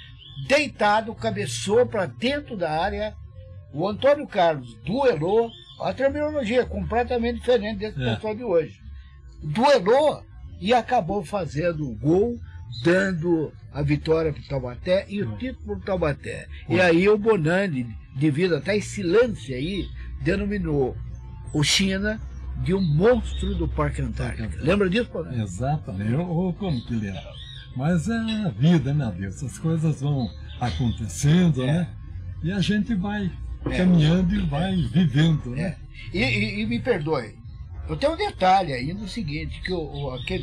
deitado, cabeçou para dentro da área, o Antônio Carlos duelou. A terminologia é completamente diferente desse pessoal de hoje. Duelou e acabou fazendo o gol dando a vitória para o Taubaté e o título para o Taubaté. E aí o Bonani, devido até esse lance aí, denominou o China de um monstro do Parque Antártico. Lembra disso, Bonani? Exatamente. Como que lembra? Mas é a vida, né, Deus? As coisas vão acontecendo, né? E a gente vai caminhando e vai vivendo, né? E me perdoe, eu tenho um detalhe aí no seguinte, que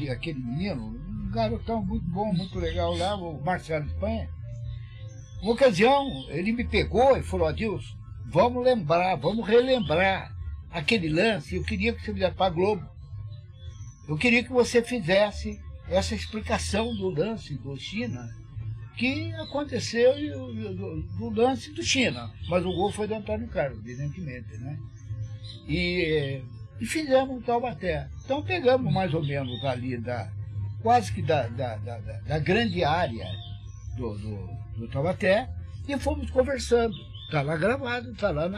aquele menino, um garotão muito bom, muito legal lá, o Marcelo Espanha, uma ocasião ele me pegou e falou: Adilson, vamos relembrar aquele lance, eu queria que você fizesse para a Globo. Eu queria que você fizesse essa explicação do lance do China, que aconteceu do lance do China, mas o gol foi do Antônio Carlos, evidentemente, né? E fizemos um Taubaté. Então pegamos mais ou menos ali quase que da grande área do Taubaté e fomos conversando. Está lá gravado, está lá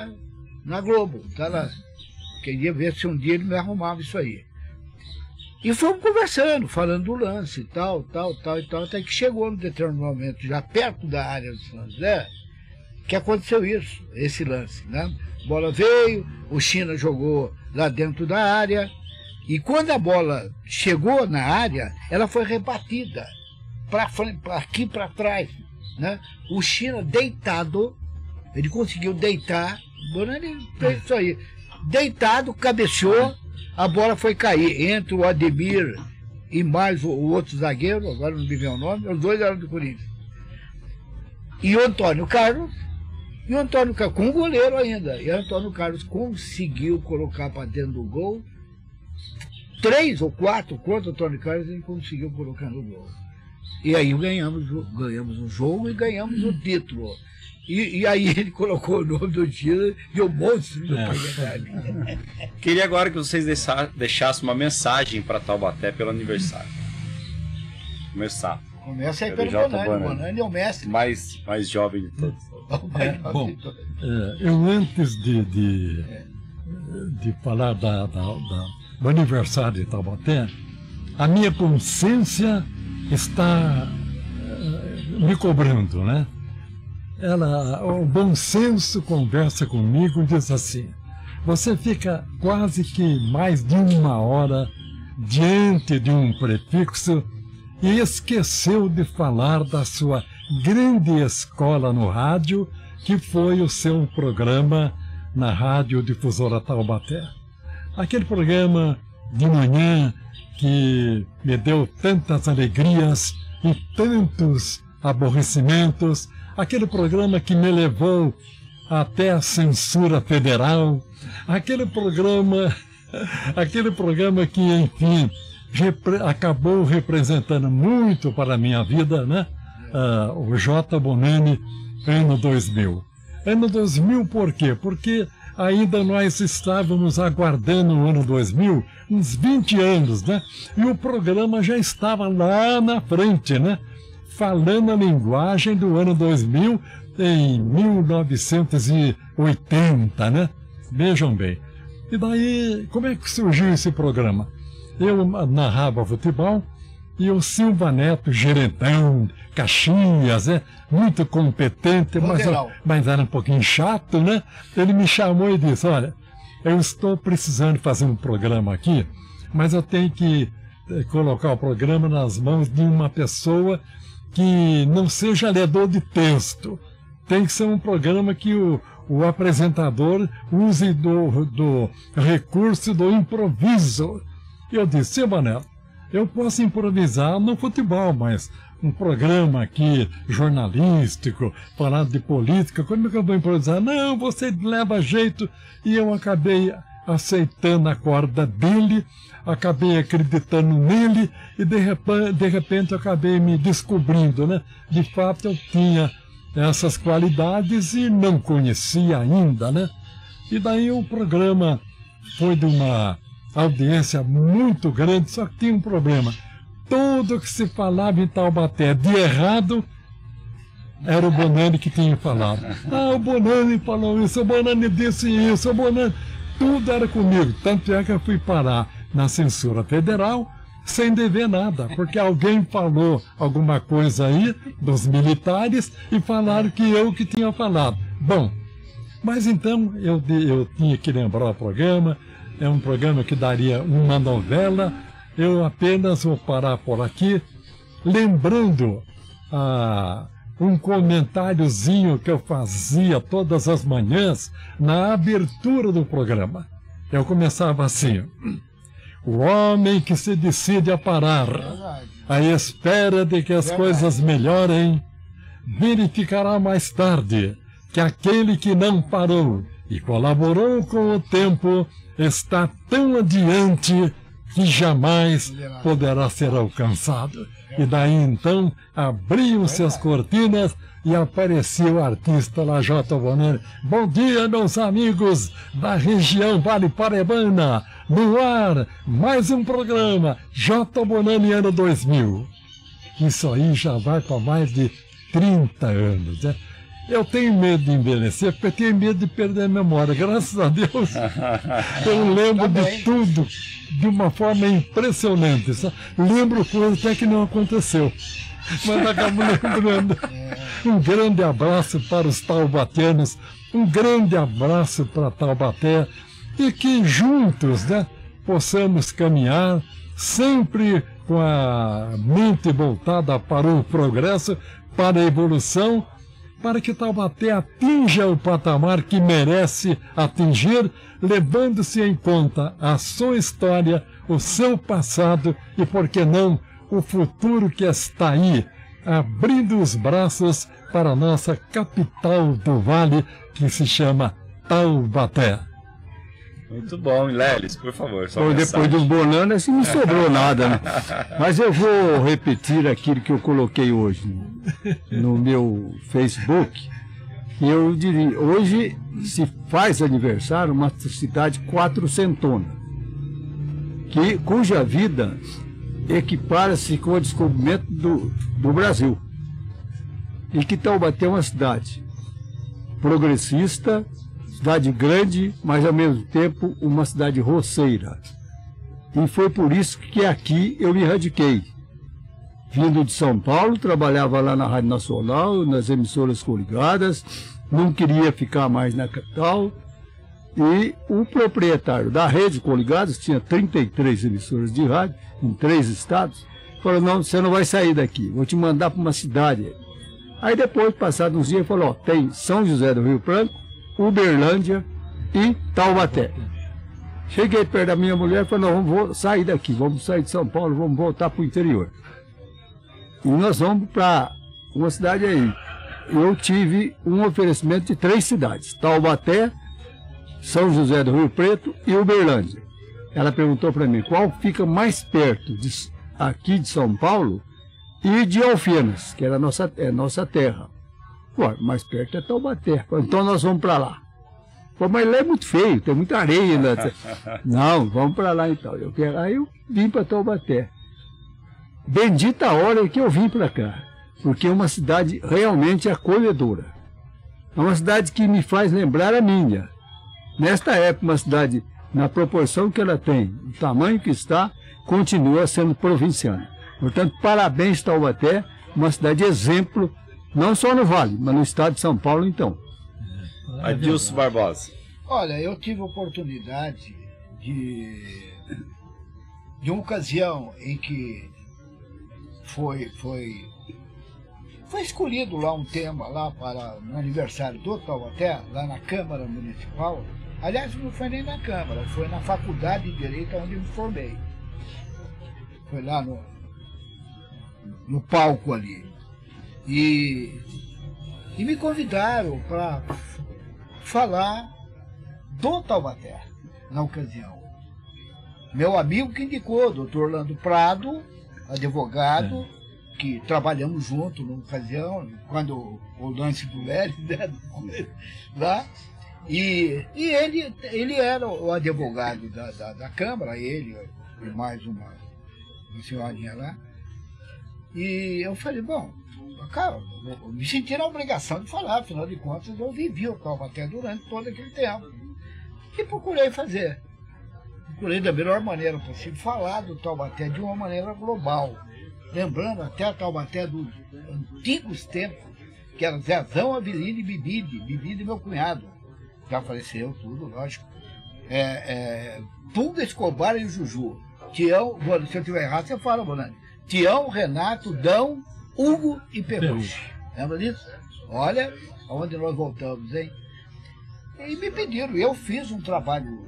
na Globo, está lá. Queria ver se um dia ele me arrumava isso aí. E fomos conversando, falando do lance, tal, até que chegou num determinado momento, já perto da área do São José, que aconteceu isso, esse lance, né? A bola veio, o China jogou lá dentro da área, e quando a bola chegou na área, ela foi rebatida aqui para trás, né? O China deitado, ele conseguiu deitar, ele fez isso aí, deitado, cabeceou, a bola foi cair entre o Ademir e mais o outro zagueiro, agora não me vem o nome, os dois eram do Corinthians. E o Antônio Carlos, com o goleiro ainda, e o Antônio Carlos conseguiu colocar para dentro do gol, 3 ou 4 contra o Antônio Carlos, ele conseguiu colocar no gol. E aí ganhamos o jogo e ganhamos o título. E aí ele colocou o nome do China de o monstro do Parque. Queria agora que vocês deixassem uma mensagem para Taubaté pelo aniversário. Começa aí pelo Bonani. Bonani é o mestre. Mais jovem de todos. Bom, eu antes de falar do aniversário de Taubaté, a minha consciência está me cobrando, né? O bom senso conversa comigo e diz assim: você fica quase que mais de 1 hora diante de um prefixo e esqueceu de falar da sua grande escola no rádio, que foi o seu programa na Rádio Difusora Taubaté. Aquele programa de manhã que me deu tantas alegrias e tantos aborrecimentos, aquele programa que me levou até a censura federal, aquele programa que, enfim, acabou representando muito para a minha vida, né? O J. Bonani, ano 2000. Ano 2000 por quê? Porque ainda nós estávamos aguardando o ano 2000, uns 20 anos, né? E o programa já estava lá na frente, né? Falando a linguagem do ano 2000 em 1980, né? Vejam bem. E daí, como é que surgiu esse programa? Eu narrava futebol e o Silva Neto, gerentão, Caxias, né? Muito competente, mas era um pouquinho chato, né? Ele me chamou e disse: olha, eu estou precisando fazer um programa aqui, mas eu tenho que colocar o programa nas mãos de uma pessoa que não seja ledor de texto. Tem que ser um programa que o apresentador use do recurso do improviso. E eu disse: Silva Neto, eu posso improvisar no futebol, mas um programa aqui jornalístico, falando de política, como é que eu vou improvisar? Não, você leva jeito. E eu acabei aceitando a corda dele, acabei acreditando nele e de repente eu acabei me descobrindo, né? De fato eu tinha essas qualidades e não conhecia ainda, né? E daí o programa foi de uma audiência muito grande, só que tinha um problema. Tudo que se falava em Taubaté de errado era o Bonani que tinha falado. O Bonani falou isso, o Bonani disse isso, o Bonani... Tudo era comigo, tanto é que eu fui parar na censura federal sem dever nada, porque alguém falou alguma coisa aí dos militares e falaram que eu que tinha falado. Bom, mas então eu tinha que lembrar o programa, é um programa que daria uma novela, eu apenas vou parar por aqui, lembrando um comentáriozinho que eu fazia todas as manhãs na abertura do programa. Eu começava assim: o homem que se decide a parar, à espera de que as coisas melhorem, verificará mais tarde que aquele que não parou e colaborou com o tempo está tão adiante que jamais poderá ser alcançado. E daí então abriam-se as cortinas e apareceu o artista lá, J. Bonani. Bom dia, meus amigos da região Vale Paraibana. No ar, mais um programa, J. Bonani ano 2000. Isso aí já vai para mais de 30 anos, né? Eu tenho medo de envelhecer, porque eu tenho medo de perder a memória. Graças a Deus, eu lembro de tudo de uma forma impressionante. Sabe? Lembro coisas até que não aconteceu, mas acabo lembrando. Um grande abraço para os taubatianos, um grande abraço para Taubaté, e que juntos, né, possamos caminhar sempre com a mente voltada para o progresso, para a evolução, para que Taubaté atinja o patamar que merece atingir, levando-se em conta a sua história, o seu passado e, por que não, o futuro que está aí, abrindo os braços para a nossa capital do Vale, que se chama Taubaté. Muito bom, Lelis, por favor. Bom, depois do Bonani, assim não sobrou nada, né? Mas eu vou repetir aquilo que eu coloquei hoje no meu Facebook. Eu diria, hoje se faz aniversário uma cidade quatrocentona, cuja vida equipara-se com o descobrimento do Brasil. E que Taubaté é uma cidade progressista, cidade grande, mas ao mesmo tempo uma cidade roceira. E foi por isso que aqui eu me radiquei. Vindo de São Paulo, trabalhava lá na Rádio Nacional, nas emissoras coligadas, não queria ficar mais na capital. E o proprietário da rede Coligadas, tinha 33 emissoras de rádio em 3 estados, falou: não, você não vai sair daqui, vou te mandar para uma cidade. Aí depois, passados uns dias, falou: ó, tem São José do Rio Branco, Uberlândia e Taubaté. Cheguei perto da minha mulher e falei: não, vamos sair daqui, vamos sair de São Paulo, vamos voltar para o interior. E nós vamos para uma cidade aí. Eu tive um oferecimento de 3 cidades: Taubaté, São José do Rio Preto e Uberlândia. Ela perguntou para mim qual fica mais perto aqui de São Paulo e de Alfenas, que era nossa terra. Ué, mais perto é Taubaté. Então nós vamos para lá. Pô, mas lá é muito feio, tem muita areia. Né? Não, vamos para lá então. Aí eu vim para Taubaté. Bendita a hora que eu vim para cá, porque é uma cidade realmente acolhedora. É uma cidade que me faz lembrar a minha. Nesta época, uma cidade, na proporção que ela tem, o tamanho que está, continua sendo provinciana. Portanto, parabéns Taubaté, uma cidade exemplo, não só no Vale, mas no estado de São Paulo, então. Adilson Barbosa. Olha, eu tive a oportunidade de uma ocasião em que foi escolhido lá um tema lá para no aniversário do Taubaté, lá na Câmara Municipal. Aliás, não foi nem na Câmara, foi na Faculdade de Direito onde eu me formei. Foi lá no palco ali. E me convidaram para falar do Taubaté, na ocasião. Meu amigo que indicou, doutor Orlando Prado, advogado, que trabalhamos junto numa ocasião, quando o lance do Lelis, né, lá. E ele era o advogado da Câmara, ele e mais uma senhorinha lá. E eu falei: bom, cara, eu me senti na obrigação de falar, afinal de contas eu vivi o Taubaté durante todo aquele tempo. E procurei fazer. procurei da melhor maneira possível falar do Taubaté de uma maneira global. Lembrando até a Taubaté dos antigos tempos, que era Zezão, Avelino e Bibide meu cunhado. Já faleceu, tudo, lógico. Pulga, Escobar e o Juju. Tião, se eu tiver errado, você fala, Bonani. Tião, Renato, Dão, Hugo e Perrucci. Lembra disso? Olha aonde nós voltamos, hein? E me pediram, eu fiz um trabalho,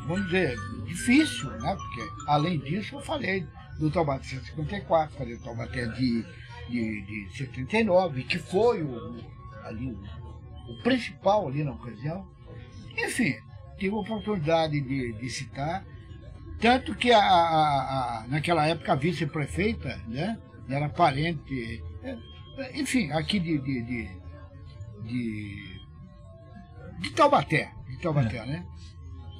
vamos dizer, difícil, né? Porque, além disso, eu falei do Taubaté de 54, falei do Taubaté de 79, que foi o principal ali na ocasião. Enfim, tive a oportunidade de citar, tanto que naquela época a vice-prefeita, né, era parente, enfim, aqui de Taubaté, né?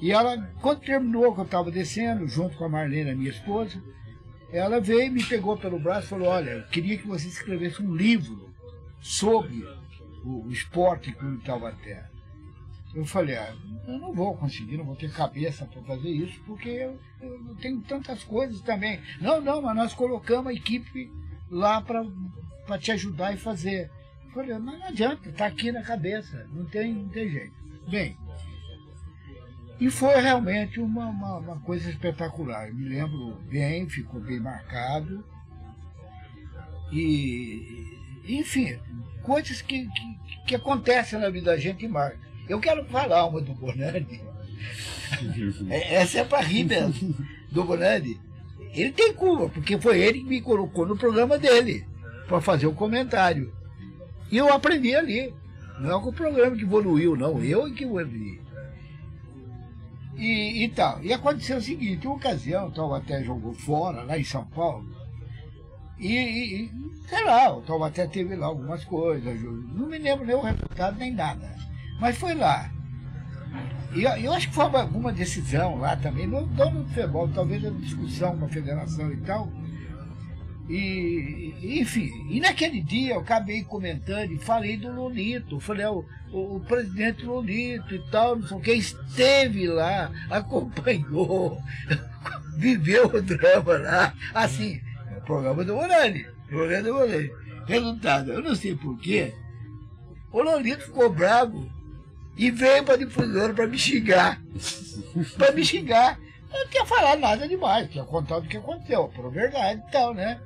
E ela, quando terminou, que eu estava descendo, junto com a Marlene, minha esposa, ela veio, me pegou pelo braço e falou, olha, eu queria que você escrevesse um livro sobre o esporte Clube de Taubaté. Eu falei, eu não vou conseguir, não vou ter cabeça para fazer isso, porque eu tenho tantas coisas também. Não, mas nós colocamos a equipe lá para te ajudar e fazer. Eu falei, mas não adianta, está aqui na cabeça, não tem jeito. Bem, e foi realmente uma coisa espetacular. Eu me lembro bem, ficou bem marcado. E, enfim, coisas que acontecem na vida da gente e marca. Eu quero falar uma do Bonani. Essa é para rir mesmo, do Bonani. Ele tem culpa, porque foi ele que me colocou no programa dele, para fazer o comentário. E eu aprendi ali. Não é o programa que evoluiu, não. Eu que evoluí. E tal. E aconteceu o seguinte, uma ocasião, o Taubaté jogou fora, lá em São Paulo, e sei lá, o Taubaté teve lá algumas coisas, não me lembro nem o resultado, nem nada. Mas foi lá. E eu acho que foi alguma decisão lá também, não no futebol, talvez uma discussão com a federação e tal. Enfim, e naquele dia eu acabei comentando e falei do Lolito, falei, o presidente Lolito e tal, não sei o que, esteve lá, acompanhou, viveu o drama lá, assim, o programa do Bonani. Resultado, eu não sei porquê, o Lolito ficou bravo e veio para a difusora para me xingar. Para me xingar. Eu não tinha falado nada demais, tinha contado o que aconteceu, por verdade e tal, né?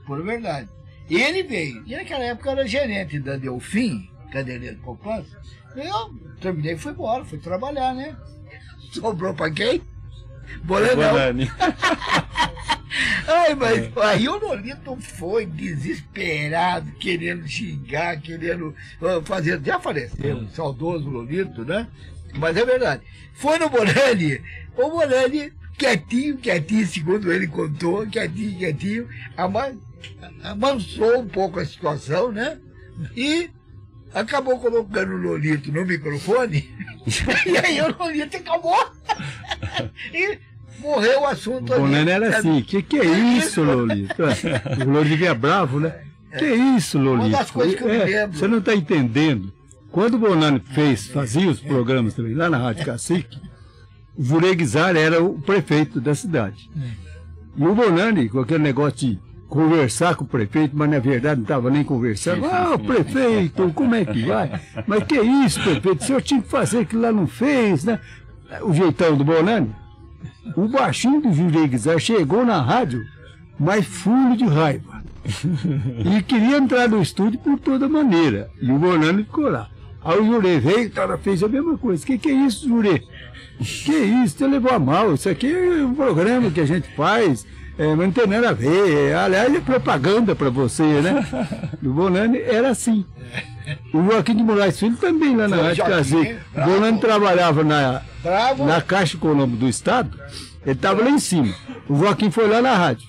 Por verdade. E ele veio. E naquela época eu era gerente da Delfim, cadeirinha de poupança. Eu terminei e fui embora, fui trabalhar, né? Sobrou para quem? Bonani. Ai, mas aí o Lolito foi desesperado, querendo xingar, querendo fazer. Já faleceu, saudoso Lolito, né? Mas é verdade. Foi no Bonani, o Bonani, quietinho, segundo ele contou, quietinho, amansou um pouco a situação, né? E acabou colocando o Lolito no microfone, e aí o Lolito acabou. E morreu o assunto. O Bonani era assim, que é isso, Lolito? O Lolito vivia bravo, né? Que é isso, Lolito? Uma das coisas que eu me lembro. Você não está entendendo. Quando o Bonani fazia os programas também, lá na Rádio Cacique, o Jurei Guizar era o prefeito da cidade. E o Bonani, com aquele negócio de conversar com o prefeito, mas na verdade não estava nem conversando. Prefeito, como é que vai? Mas que é isso, prefeito? O senhor tinha que fazer aquilo lá, não fez, né? O jeitão do Bonani. O baixinho do Jurei Guizar chegou na rádio, mas fulo de raiva. E queria entrar no estúdio por toda maneira. E o Bonani ficou lá. Aí o Jurei veio, fez a mesma coisa. Que é isso, Jurei? Que é isso? Você levou a mal. Isso aqui é um programa que a gente faz, mas não tem nada a ver. Aliás, é propaganda para você, né? O Bonani era assim. O Joaquim de Moraes Filho também lá na Rádio Cacique. O Bonani trabalhava na Caixa Econômica do Estado, ele estava lá em cima. O Joaquim foi lá na rádio.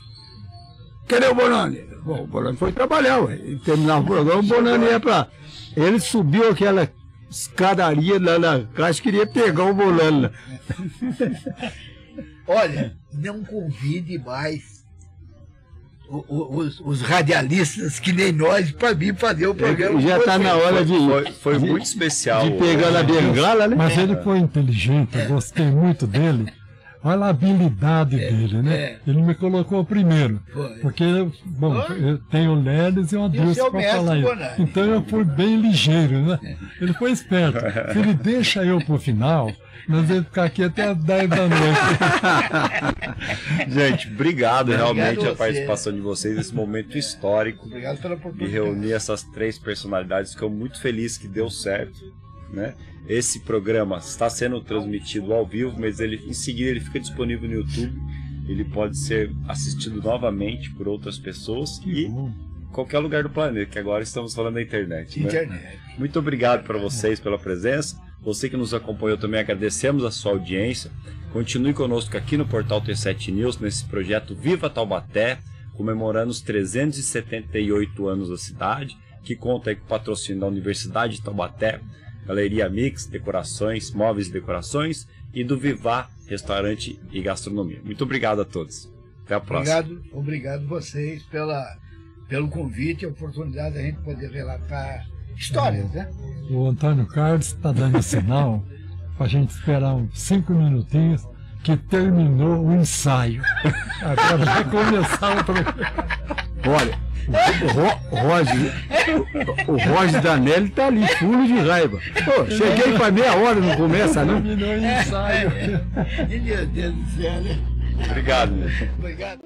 Cadê o Bonani? Bom, o Bonani foi trabalhar, ué. Ele terminava o programa, o Bonani ia para. Ele subiu aquela escadaria lá na Caixa, queria pegar o Bonani lá. Olha, não convide mais os radialistas que nem nós para vir fazer o programa. Já está na hora de. Foi muito especial. De pegar na bengala, né? Mas ele foi inteligente, eu gostei muito dele. olha a habilidade dele, né? Ele me colocou primeiro. Porque, bom, eu tenho o Leles e o Adilson para falar isso. Então eu fui bem ligeiro, né? Ele foi esperto. Se ele deixa eu pro final, nós vamos ficar aqui até as 10 da noite. Gente, obrigado realmente a participação de vocês nesse momento histórico. Obrigado pela oportunidade. E reunir essas 3 personalidades. Fico muito feliz que deu certo, né? Esse programa está sendo transmitido ao vivo, mas em seguida ele fica disponível no YouTube. Ele pode ser assistido novamente por outras pessoas em qualquer lugar do planeta, que agora estamos falando da internet. Né? Muito obrigado para vocês pela presença. Você que nos acompanhou também, agradecemos a sua audiência. Continue conosco aqui no portal T7 News, nesse projeto Viva Taubaté, comemorando os 378 anos da cidade, que conta aí com o patrocínio da Universidade de Taubaté, Galeria Mix, Decorações, Móveis e Decorações, e do Vivá, Restaurante e Gastronomia. Muito obrigado a todos. Até a próxima. Obrigado vocês pelo convite e a oportunidade da gente poder relatar histórias, né? O Antônio Carlos está dando sinal para a gente esperar uns 5 minutinhos que terminou o ensaio. Agora vai começar o programa. Olha, o Roger Danelli está ali, fulo de raiva. Pô, cheguei para meia hora, não começa não? Terminou o ensaio. Meu Deus do céu, né? Obrigado. Obrigado.